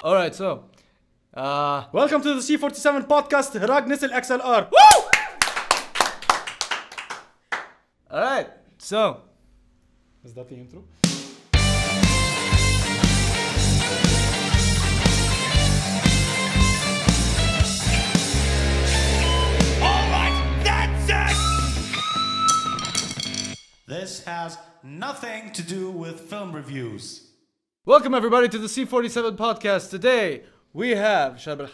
Alright, so welcome to the C47 podcast, Hrag XLR. Woo! Alright, so Is that the intro? This has nothing to do with film reviews. welcome everybody to the C47 podcast. Today we have Charbel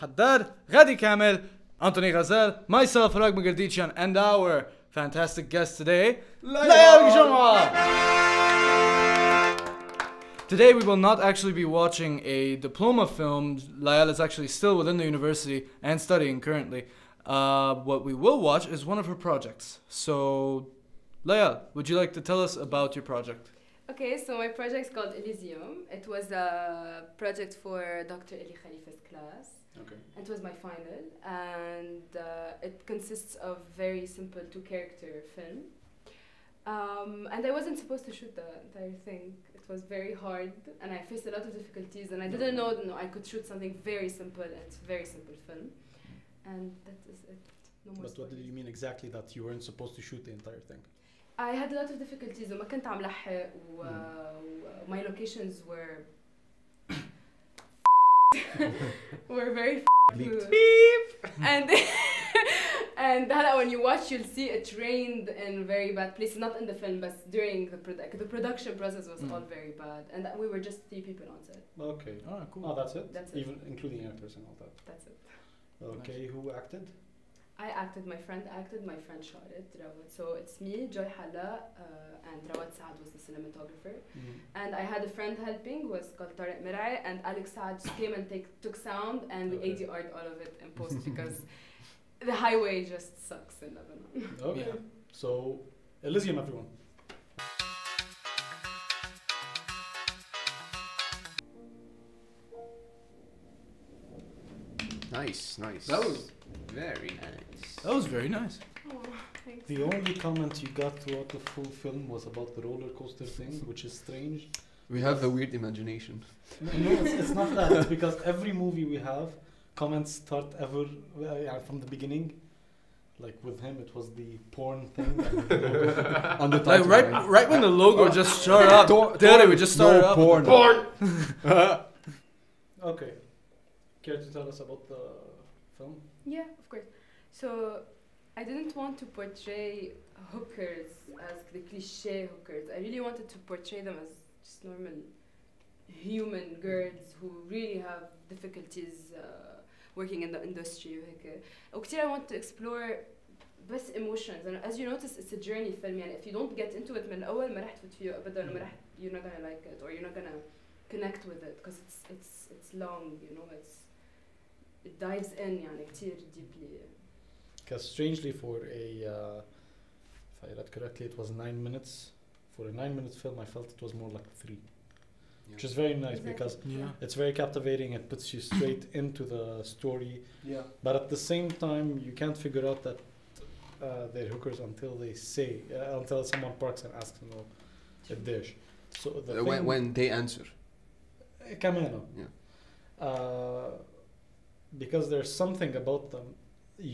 Geddy Kamel, Anthony Ghazel, myself, Hrag and our fantastic guest today, Layal. Today we will not actually be watching a diploma film. Layal is actually still within the university and studying currently. What we will watch is one of her projects. So, Layal, would you like to tell us about your project? Okay, so my project is called Elysium. It was a project for Dr. Eli Khalifa's class. Okay. It was my final, and it consists of very simple two-character film. And I wasn't supposed to shoot the entire thing. It was very hard, and I faced a lot of difficulties, and I didn't know I could shoot something very simple, and it's a very simple film. And that is it. No more But what did you mean exactly that you weren't supposed to shoot the entire thing? I had a lot of difficulties وما كنت عم لحق my locations were were very beep and and هلا when you watch you'll see it rained in very bad places, not in the film but during the production process was all very bad, and we were just 3 people on set. Okay. Oh, cool. Oh, that's it? That's it. Even including actors and all that. That's it. Okay, Nice. who acted? I acted, my friend acted, my friend shot it, Rawad. So it's me, Joy Hala, and Rawad Saad was the cinematographer. And I had a friend helping, was called Tariq Mirai, and Alex Saad just came and took sound, and we Okay. ADR'd all of it in post because the highway just sucks in Lebanon. Okay. Yeah. So, Elysium, everyone. Nice. That was very nice. That was very nice. Oh, thanks. The only comment you got throughout the full film was about the roller coaster thing, which is strange. We have a weird imagination. No, it's not that. It's because every movie we have, comments start ever from the beginning. Like with him, it was the porn thing on the Like title. right when the logo just started up, we just started up. Porn. Okay. Care to tell us about the film? Yeah, of course. So I didn't want to portray hookers as the cliche hookers. I really wanted to portray them as just normal human girls who really have difficulties working in the industry وهيك. وكتير I want to explore بس emotions, and as you notice it's a journey film. يعني if you don't get into it من الأول ما رح تفوت فيه أبدا وما رح you're not gonna like it or you're not gonna connect with it because it's long, you know, it dives in يعني كتير deeply. Because strangely for a, if I read correctly, it was 9 minutes. For a 9-minute film, I felt it was more like 3. Which is very nice Exactly. because Yeah. it's very captivating. It puts you straight into the story. Yeah. But at the same time, you can't figure out that they're hookers until they say, until someone parks and asks them a dish. So the thing, When they answer. كمان. Yeah. Because there's something about them.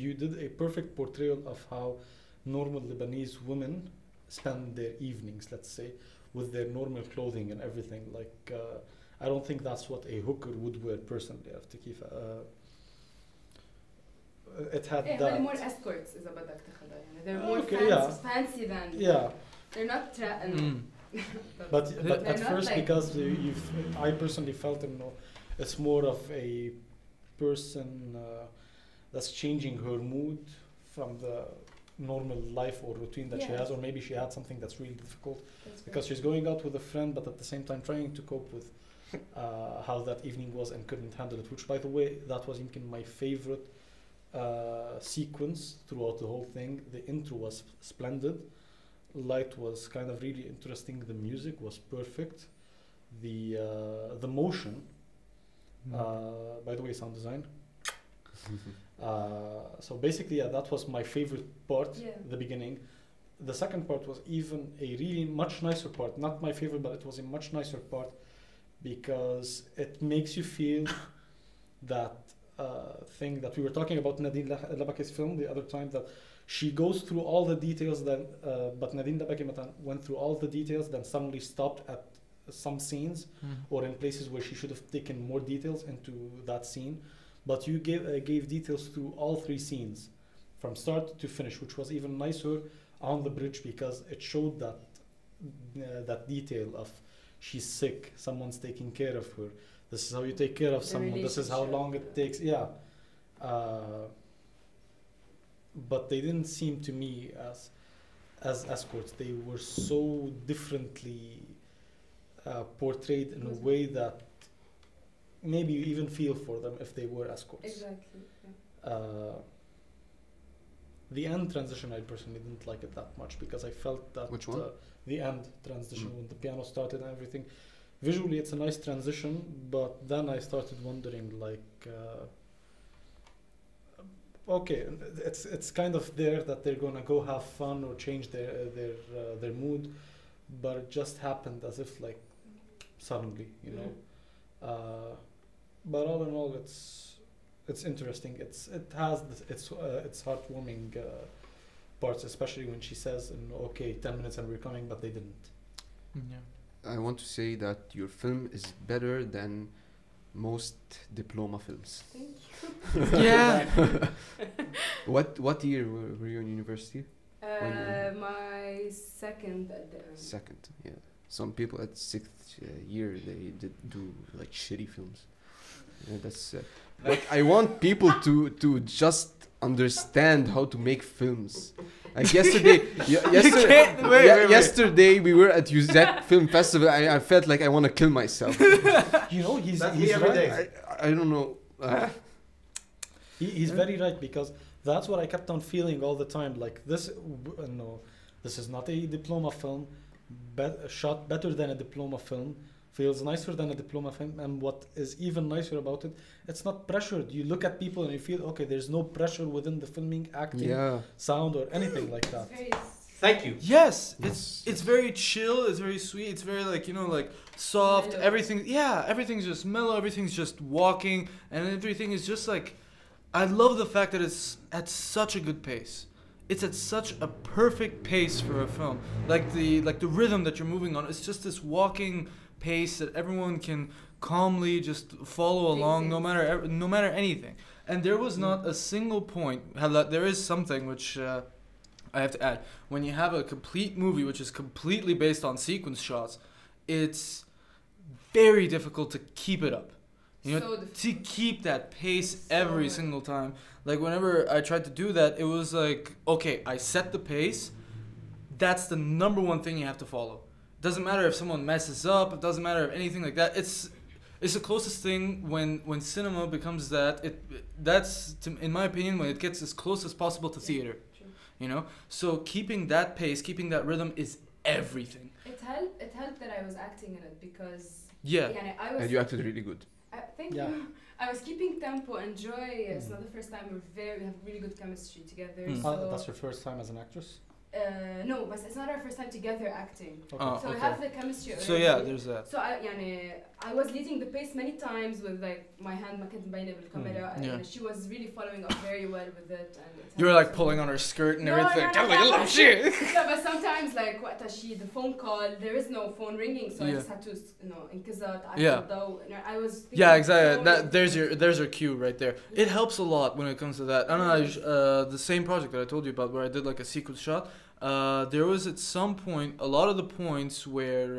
You did a perfect portrayal of how normal Lebanese women spend their evenings, let's say, with their normal clothing and everything. Like, I don't think that's what a hooker would wear personally. It had Yeah, that. more escorts إذا بدك تاخدها يعني. They're more Okay, yeah. fancy than. Yeah, They're not but They're at not first, like- because I personally felt it's more of a person that's changing her mood from the normal life or routine that she Yeah. has, or maybe she had something that's really difficult That's because she's going out with a friend, but at the same time trying to cope with how that evening was and couldn't handle it. Which, by the way, that was my favorite sequence throughout the whole thing. The intro was splendid. Light was kind of really interesting. The music was perfect. The motion. By the way, sound design. So basically, yeah, that was my favorite part. Yeah. The beginning. The second part was even a really much nicer part. Not my favorite, but it was a much nicer part because it makes you feel that thing that we were talking about Nadine Labaki's film the other time, that she goes through all the details, but Nadine Labaki went through all the details, then suddenly stopped at some scenes or in places where she should have taken more details into that scene. But you gave details through all 3 scenes from start to finish, which was even nicer on the bridge because it showed that detail of she's sick, someone's taking care of her. This is how you take care of someone. This is how long it takes. Yeah. But they didn't seem to me as escorts. They were so differently portrayed in a way that maybe you even feel for them if they were escorts. Exactly. Yeah. The end transition, I personally didn't like it that much because I felt that Which one? The end transition when the piano started and everything. Visually, it's a nice transition, but then I started wondering, like, okay, it's kind of there that they're gonna go have fun or change their mood, but it just happened as if like suddenly, you know. But all in all, it's interesting. It has its heartwarming parts, especially when she says, "Okay, 10 minutes and we're coming," but they didn't. Yeah. I want to say that your film is better than most diploma films. Thank you. Yeah. What year were you in university? My second at the end. Second, yeah. Some people at 6th year they did do like shitty films. Yeah, that's like I want people to just understand how to make films. Like yesterday, yesterday we were at UZEC Film Festival. I felt like I want to kill myself. You know, he's every right. day. I don't know. He's very right because that's what I kept on feeling all the time. Like this, no, this is not a diploma film. Shot better than a diploma film. Feels nicer than a diploma film. And what is even nicer about it, it's not pressured. You look at people and you feel, okay, there's no pressure within the filming, acting, sound, or anything like that. Thank you. Yes, it's very chill. It's very sweet. It's very like like soft. Mellow. Everything's just mellow. Everything's just walking, and everything is just like. I love the fact that it's at such a good pace. It's at such a perfect pace for a film. Like the rhythm that you're moving on. It's just this walking pace that everyone can calmly just follow along, no matter anything. And there was not a single point. There is something which I have to add. When you have a complete movie which is completely based on sequence shots, it's very difficult to keep it up. To keep that pace every single time. Like whenever I tried to do that, it was like, okay, I set the pace. That's the number one thing you have to follow. It doesn't matter if someone messes up. It doesn't matter if anything like that. It's the closest thing when cinema becomes that. In my opinion, when it gets as close as possible to theater. True. So keeping that pace, keeping that rhythm is everything. It helped that I was acting in it because And you acted really good. Thank you. I was keeping tempo and joy. It's not the first time we have really good chemistry together. So That's your first time as an actress? No, but it's not our first time together acting. Okay. So we have the chemistry already. So yeah, there's that. So I was leading the pace many times with like my hand ما كنت مبينة بالكاميرا and she was really following up very well with it. And you were like pulling on her skirt and everything. Yeah, but sometimes like the phone call, there is no phone ringing, so I just had to انكزت. I was thinking exactly. There's your cue right there. It helps a lot when it comes to that. I don't know, the same project that I told you about where I did like a sequence shot. There was at some point a lot of the points where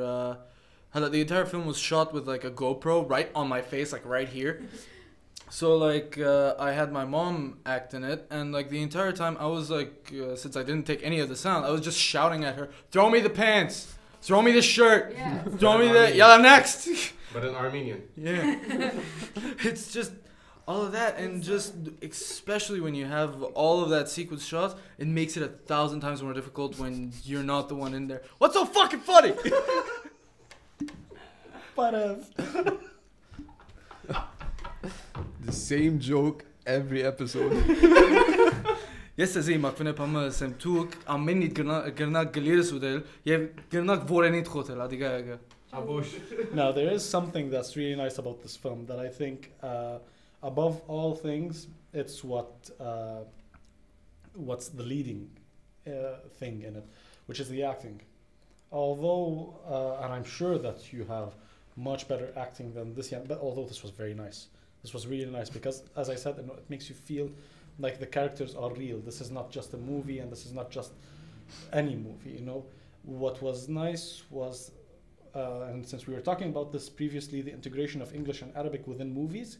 the entire film was shot with like a GoPro right on my face, like right here. So like I had my mom act in it, and like the entire time I was like, since I didn't take any of the sound, I was just shouting at her, "Throw me the pants, throw me the shirt, throw me the next." But in Armenian. Yeah, it's just. All of that, and just especially when you have all of that sequence shots, it makes it 1,000 times more difficult when you're not the one in there. What's so fucking funny? The same joke every episode. Jeste zi, ma këne pa më sem tuk, a menit gërnak gëlirës u del, je gërnak vorenit hotel, adiga ega. Now, there is something that's really nice about this film that I think above all things, it's what's the leading thing in it, which is the acting. Although, and I'm sure that you have much better acting than this, yeah, but although this was very nice. This was really nice because, as I said, it makes you feel like the characters are real. This is not just a movie, and this is not just any movie, you know. What was nice was, and since we were talking about this previously, the integration of English and Arabic within movies.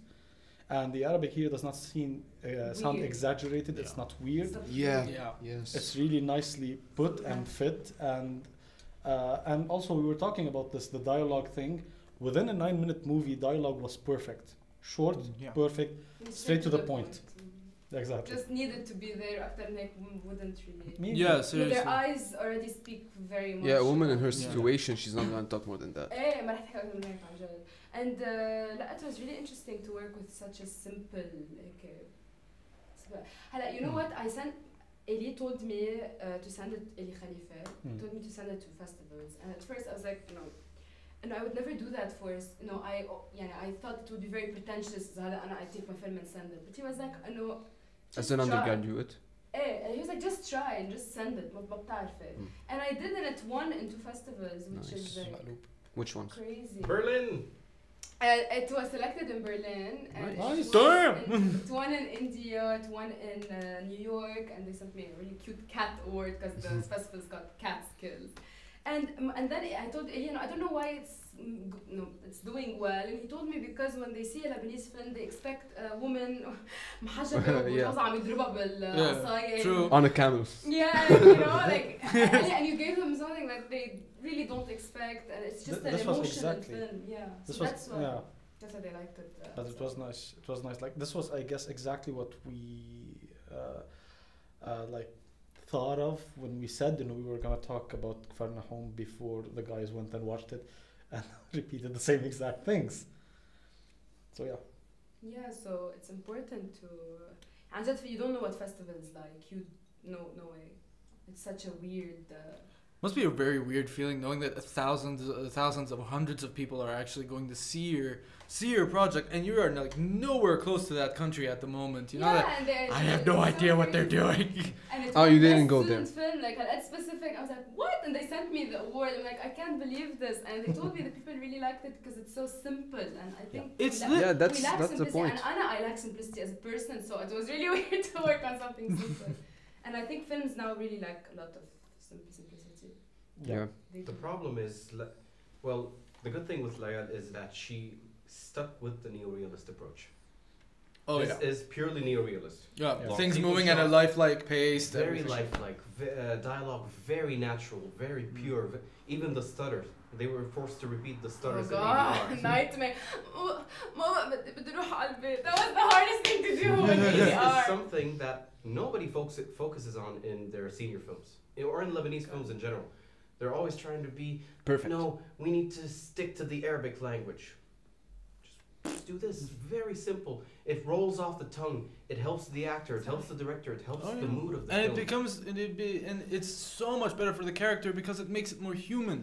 And the Arabic here does not sound Weird. exaggerated. It's not weird. Yeah. Yeah. Yes. It's really nicely put and fit. And also we were talking about this, the dialogue thing. Within a 9-minute movie, dialogue was perfect. Short, Yeah. perfect, straight to the point. Exactly. Just needed to be there after like wouldn't really. Me- Yeah, With seriously. their eyes already speak very much. Yeah, a woman in her Yeah. situation, she's not gonna talk more than that. ايه ما رح تحكي اكثر من هيك عن جد. And لا, it was really interesting to work with such a simple هيك. هلا you know what I sent. Eli told me to send it. Eli Khalifa told me to send it to festivals, and at first I was like, no. And I would never do that for no. I thought it would be very pretentious. هلا أنا I take my film and send it, but he was like, no. As an undergraduate. And he was like, just try and just send it. ما بتعرفي. And I did, and it won in 2 festivals, which Nice. is like Which ones? crazy. Berlin. It was selected in Berlin. And Nice. it won Damn! it won in India, it won in New York, and they sent me a really cute cat award because the festivals got cat skills. And then I told I don't know why it's doing well. And he told me because when they see a Lebanese film, they expect a woman محجبة وجوزها عم يضربها بالعصاية. True. On a camel. Yeah, you know, like, and you gave them something that they really don't expect, and it's just an This was emotional exactly- film. Yeah, This so was, that's why. yeah. That's why they liked it. But it was nice. It was nice. Like this was, I guess, exactly what we like thought of when we said, we were gonna talk about Kfar Nahum before the guys went and watched it and repeated the same exact things. So yeah. Yeah, so it's important to. And just you don't know what festival is like. You no way. It's such a weird. Must be a very weird feeling knowing that thousands of hundreds of people are actually going to see your project, and you are like nowhere close to that country at the moment. You know that and I have no idea what they're doing. And it's Oh, you one didn't go student film, like at specific. I was like, what? And they sent me the award. I'm like, I can't believe this. And they told me that people really liked it because it's so simple. And I think It's we lit. Yeah, we that's lack the simplicity. point. And I lack simplicity as a person, so it was really weird to work on something simple. And I think films now really lack a lot of simplicity. Yeah. They The do. problem is, well, the good thing with Layal is that she stuck with the neo-realist approach. Oh this yeah. is purely neo-realist. Yeah, Yeah. things People moving at a shot lifelike pace. Very everything. lifelike, dialogue very natural, very pure. Even the stutter, they were forced to repeat the Oh stutters in god, ADR. nightmare. ماما بدي اروح على البيت. That was the hardest thing to do in This is ADR. something that nobody focuses on in their senior films, or in Lebanese films in general. They're always trying to be Perfect. No, we need to stick to the Arabic language. Just do this. Very simple. It rolls off the tongue. It helps the actor. It helps the director. It helps the mood of the and film. it becomes and it's so much better for the character because it makes it more human.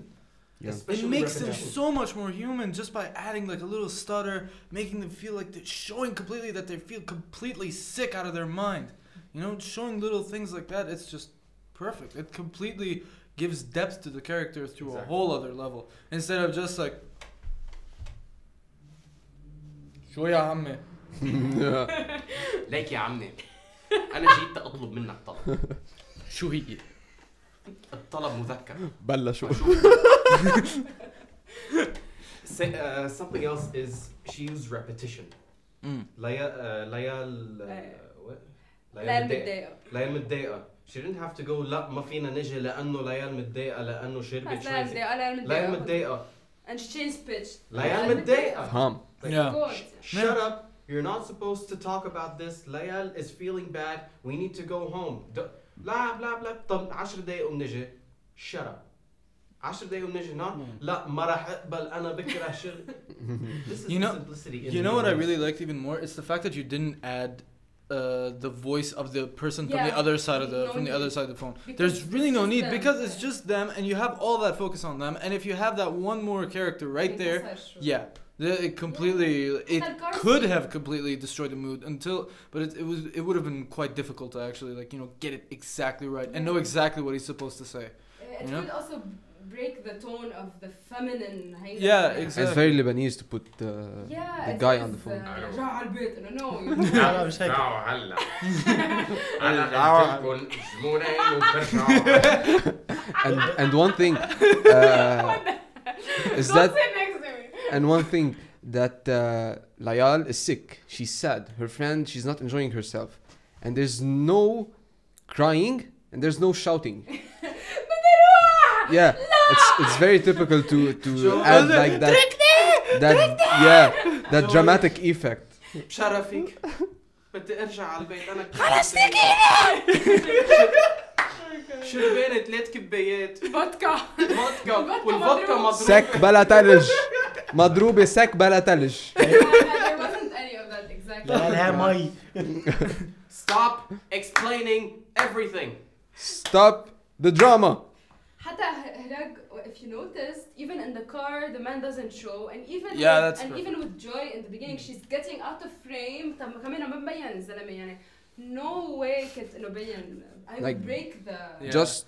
Yeah. Especially It makes them repetition. so much more human just by adding like a little stutter, making them feel like they're showing completely that they feel completely sick out of their mind. You know, showing little things like that, it's just perfect. It completely gives depth to the character through a Exactly. whole other level instead of just like شو يا عمي ليك يا عمي أنا جيت أطلب منك طلب. شو هي الطلب مذكر. بلشوا. Something else is she used repetition. Layal متضايقة. ليال متضايقة. She didn't have to go لا ما فينا نجي لأنه ليال متضايقة لأنه شربت بس شوي. ليال متضايقة. And she changed pitch. ليال متضايقة. فهم. Yeah. Good. Shut up. You're not supposed to talk about this. Layal is feeling bad. We need to go home. لا بلا بلا طب 10 دقايق ونجي. Shut up. 10 دقايق ونجي لا ما راح اقبل أنا بكره شغل. This is You know- the simplicity in You know what I the really liked even more? It's the fact that you didn't add the voice of the person from the Yeah. other side of the No from the need. other side of the phone. Because There's really it's no just need them. because it's just them and you have all that focus on them, and if you have that one more character right there, yeah, It completely, it And car could scene. have completely destroyed the mood but it would have been quite difficult to actually get it exactly right and know exactly what he's supposed to say. It You know? could also break the tone of the feminine. Yeah, It's exactly. very Lebanese to put Yeah, the it guy is, on the phone. رجع على البيت. No, لا مش هيك. هلا انا قلت لكم جموني وبرجعوا. And one thing is Don't that sit next to me. and one thing that Layal is sick. She's sad. Her friend, she's not enjoying herself, and there's no crying and there's no shouting. Yeah, it's very typical to add like that dramatic effect. بشرفك بدي ارجع على البيت انا شربانة 3 كبايات فودكا. فودكا والفودكا مضروبة سك بلا تلج مضروبة سك بلا تلج. There wasn't any of that exactly. لا لها مي. Stop explaining everything. Stop the drama. حتى Hrag, if you noticed, even in the car, the man doesn't show, and even Yeah, that's and perfect. even with Joy in the beginning, she's getting out of frame. طب كمان ما مبين الزلمة يعني. No way كنت إنه بين. I Like, would break the. Yeah. Just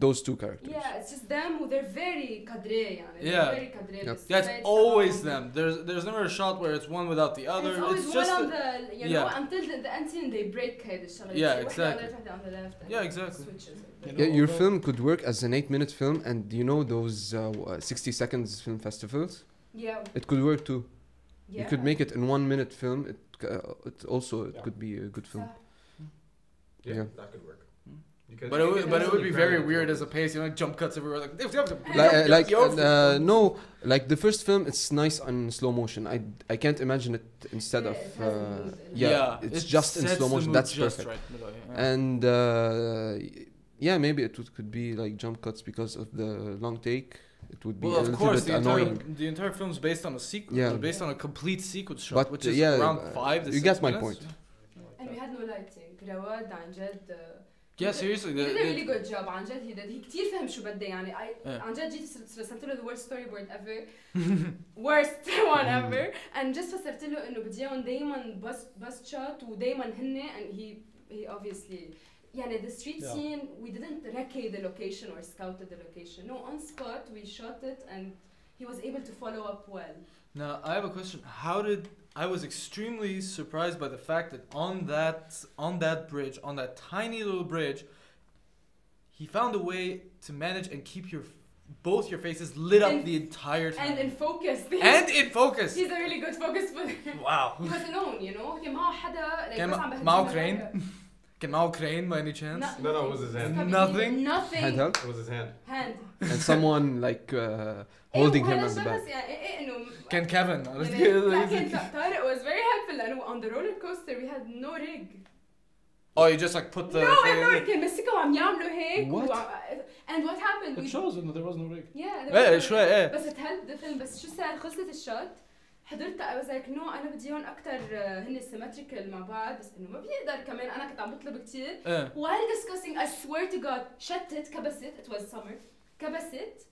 those two characters. Yeah, it's just them who they're very cadre يعني. Yeah. They're very cadre. Yep. This That's side, always around. them. There's never a shot where it's one without the And other. it's always It's one just on the, you know, yeah. until the end scene they break هيدا الشغلة. Yeah, يصير exactly. واحدة on the left. and Yeah, exactly. switches. Yeah, your film could work as an 8-minute film, and you know those 60 seconds film festivals. Yeah. It could work too. Yeah. You could make it in 1-minute film. It also could be a good film. Yeah, Yeah. that could work. Hmm. You could- But it would be very weird as a pace, jump cuts everywhere, No, like the first film, it's nice on slow motion. I can't imagine it instead of It has a mood in it. it's it just in sets slow the motion. mood That's just perfect. right, yeah. And yeah, maybe could be like jump cuts because of the long take. It would be Well, a of little course, bit annoying. the entire film's based on a sequence. Yeah. Based on a complete sequence shot, But, which is yeah, around 5 to you 6 get my minutes. point. And we had no lighting. رواد عن جد. Yeah, seriously. He did a really good job عن جد. He كتير فهم شو بدي يعني. عن جد جيت رسمت له the worst storyboard ever. Worst one ever. And just فسرت له إنه بدي إياهم دايما bus shot ودايما هن and he obviously يعني the street Yeah. scene we didn't recce the location or scouted the location. No, on spot we shot it and he was able to follow up well. Now, I have a question. I was extremely surprised by the fact that on that bridge, on that tiny little bridge, he found a way to manage and keep both your faces lit up And- the entire time. And in focus. And in focus. He's a really good focus for Wow. He was alone, you know. كان معه حدا like كان بس عم بهديه معه من crane? برا. Can Mao crane by any chance? No, it was his hand. Nothing? Nothing. Handheld, It was his hand. Hand. and someone like holding him وهلا on the شخص back. يعني إنه Can Kevin? يعني لكن طارق was very helpful لأنه on the roller coaster we had no rig. Oh, you just like put the. No, كان مسكوا وعم يعملوا هيك. What? And what happened? It shows that there was no rig. Yeah. there ايه was no شوي rig. ايه. بس it helped the film. بس شو صار خلصت الشوت حضرتها I was like no أنا بدي إياهم أكتر هن symmetrical مع بعض بس إنه ما بيقدر كمان أنا كنت عم بطلب كتير. ايه. While discussing I swear to God شتت كبست it was summer كبست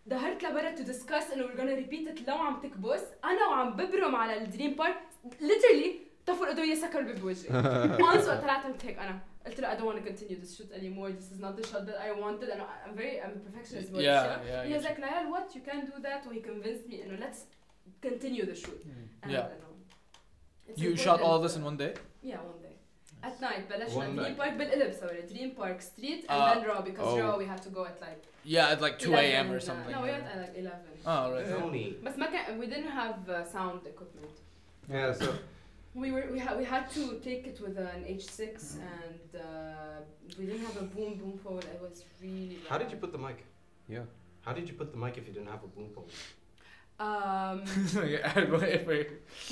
ظهرت لبرا to discuss إنه we're gonna repeat it لو عم تكبس أنا وعم ببرم على الدريم بارك literally طفوا الأضوية سكر بوجهي. once طلعت قلت هيك أنا قلت له I don't want to continue this shoot anymore. This is not the shot that I wanted. And I'm a perfectionist. about Yeah, shit. yeah, I He was get like, Layal, what? You can't do that. So he convinced me. You know, let's continue the shoot. And, Yeah. it's You important shot all of this for- in one day? Yeah, one day. At night. بلشنا One Dream night. Park بالقلب sorry. Dream Park Street and then Raw because oh. Raw we had to go at like Yeah, at like 2 a.m. 11, or something. No, we went at like 11. Oh, right. Tony. بس ما كان we didn't have sound equipment. Yeah, so We had to take it with an H6 and we didn't have a boom pole. It was really how did bad. you put the mic? Yeah. How did you put the mic if you didn't have a boom pole?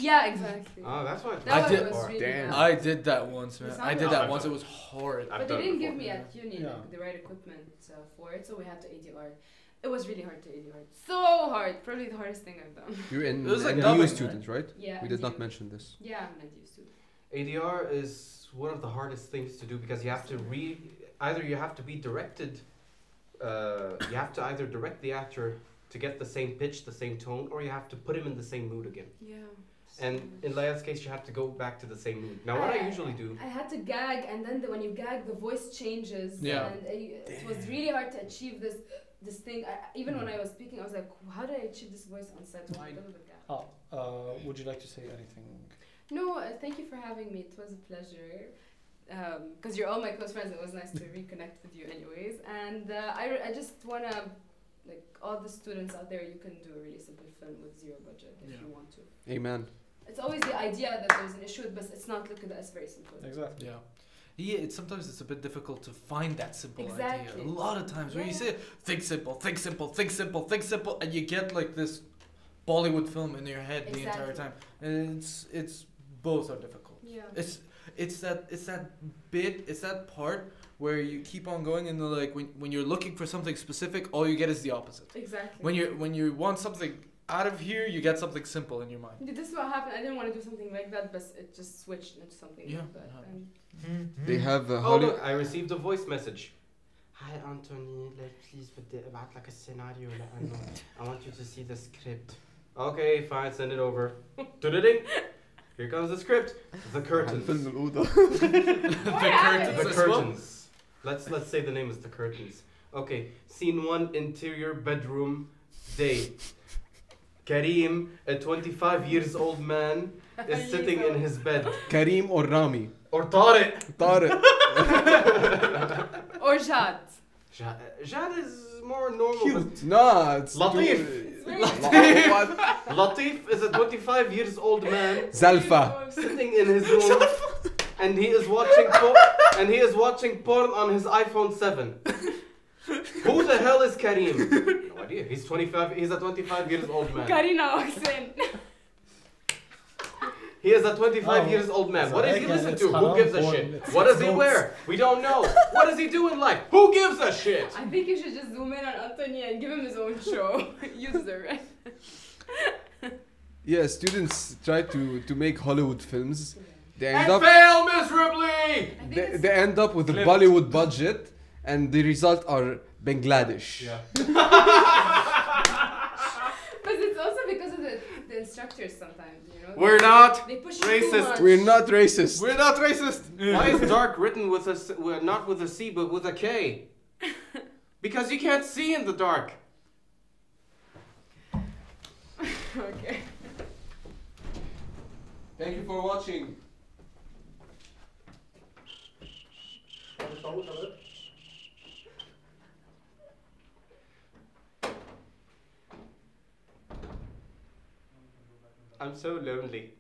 Yeah, exactly. Oh, that's why. That I did- was really Damn. bad. I did that once, man. It's I not did that bad. once. It was horrid. I've But they done it didn't give before. me at uni Yeah. like, the right equipment for it, so we had to ADR. It was really hard to ADR. So hard. Probably the hardest thing I've done. You're in It was like a dubbing, new right? student, right? Yeah. We did not NTU. mention this. Yeah, I'm not used to it. ADR is one of the hardest things to do because you have to either you have to be directed, you have to either direct the actor to get the same pitch, the same tone, or you have to put him in the same mood again. Yeah. And in Layal's case, you have to go back to the same mood. Now, what I usually do... I had to gag, and then when you gag, the voice changes. Yeah. And it was really hard to achieve this thing. Even when I was speaking, I was like, how did I achieve this voice on set? Because of the gag. Would you like to say anything? No, thank you for having me. It was a pleasure. Because you're all my close friends. It was nice to reconnect with you anyways. And I just want to, like, all the students out there, you can do a really simple film with zero budget if you want to. Amen. It's always the idea that there's an issue, but it's not looked at as very simple. Exactly. Yeah. Yeah, sometimes it's a bit difficult to find that simple Exactly. idea. A lot of times where you say, think simple, think simple, think simple, think simple, and you get like this Bollywood film in your head the entire time. And it's both are difficult. Yeah. It's that part where you keep on going and like when you're looking for something specific, all you get is the opposite. Exactly. When you want something out of here, you get something simple in your mind. This is what happened. I didn't want to do something like that, but it just switched into something like that. They have Oh, look, I received a voice message. Hi, Anthony. Please بدي ابعت لك السيناريو لأنه I want you to see the script. Okay, fine, send it over. Ding. Here comes the script. The curtains. الفيلم الأوضة. The curtains. Let's say the name is The Curtains. Okay, scene 1, interior bedroom, day. Kareem, a 25 years old man, is sitting in his bed. Kareem or Rami? Or Tariq. Tariq. Or Jad. Jad is more normal. Cute. Nah, it's Latif. What? Latif is a 25 years old man Zalfa. sitting in his room and he is watching porn on his iPhone 7. Who the hell is Kareem? No idea. He's a 25 years old man. Karina Oxen. He is a 25 years old man. What does he listen to? Who gives a shit? What does he wear? We don't know. What does he do in life? Who gives a shit? I think you should just zoom in on Anthony and give him his own show. User, right? Yeah, students try to make Hollywood films. They And end up fail miserably! they end up with a Bollywood budget, and the result are Bangladesh. Yeah. But it's also because of the instructors sometimes, you know? We're not They push you too racist. much. We're not racist. We're not racist. Why is dark written with not with a C but with a K? Because you can't see in the dark. Okay. Thank you for watching. I'm so lonely.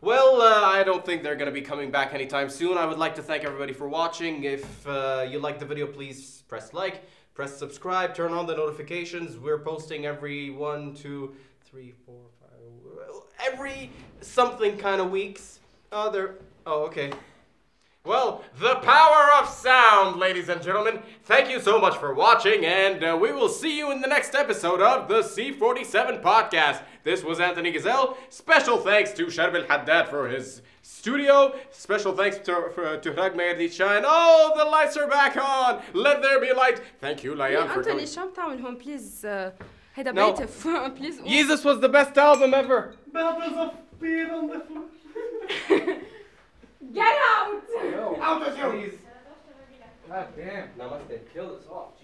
Well, I don't think they're going to be coming back anytime soon. I would like to thank everybody for watching. If you liked the video, please press like, press subscribe, turn on the notifications. We're posting every 1, 2, 3, 4, 5, every something kind of weeks. Oh, okay. Well, the power of sound, ladies and gentlemen. Thank you so much for watching, and we will see you in the next episode of the C47 podcast. This was Anthony Gazelle. Special thanks to Charbel Haddad for his studio. Special thanks to Hrag Shine. Oh, the lights are back on. Let there be light. Thank you, Layal, for coming. Anthony, شو عم تعمل هون please هيدا No. بيتف please قوم. Jesus was the best album ever. Bubbles of beer on the floor. Get out! No. Out of here. Please. God damn. Namaste. Kill this off.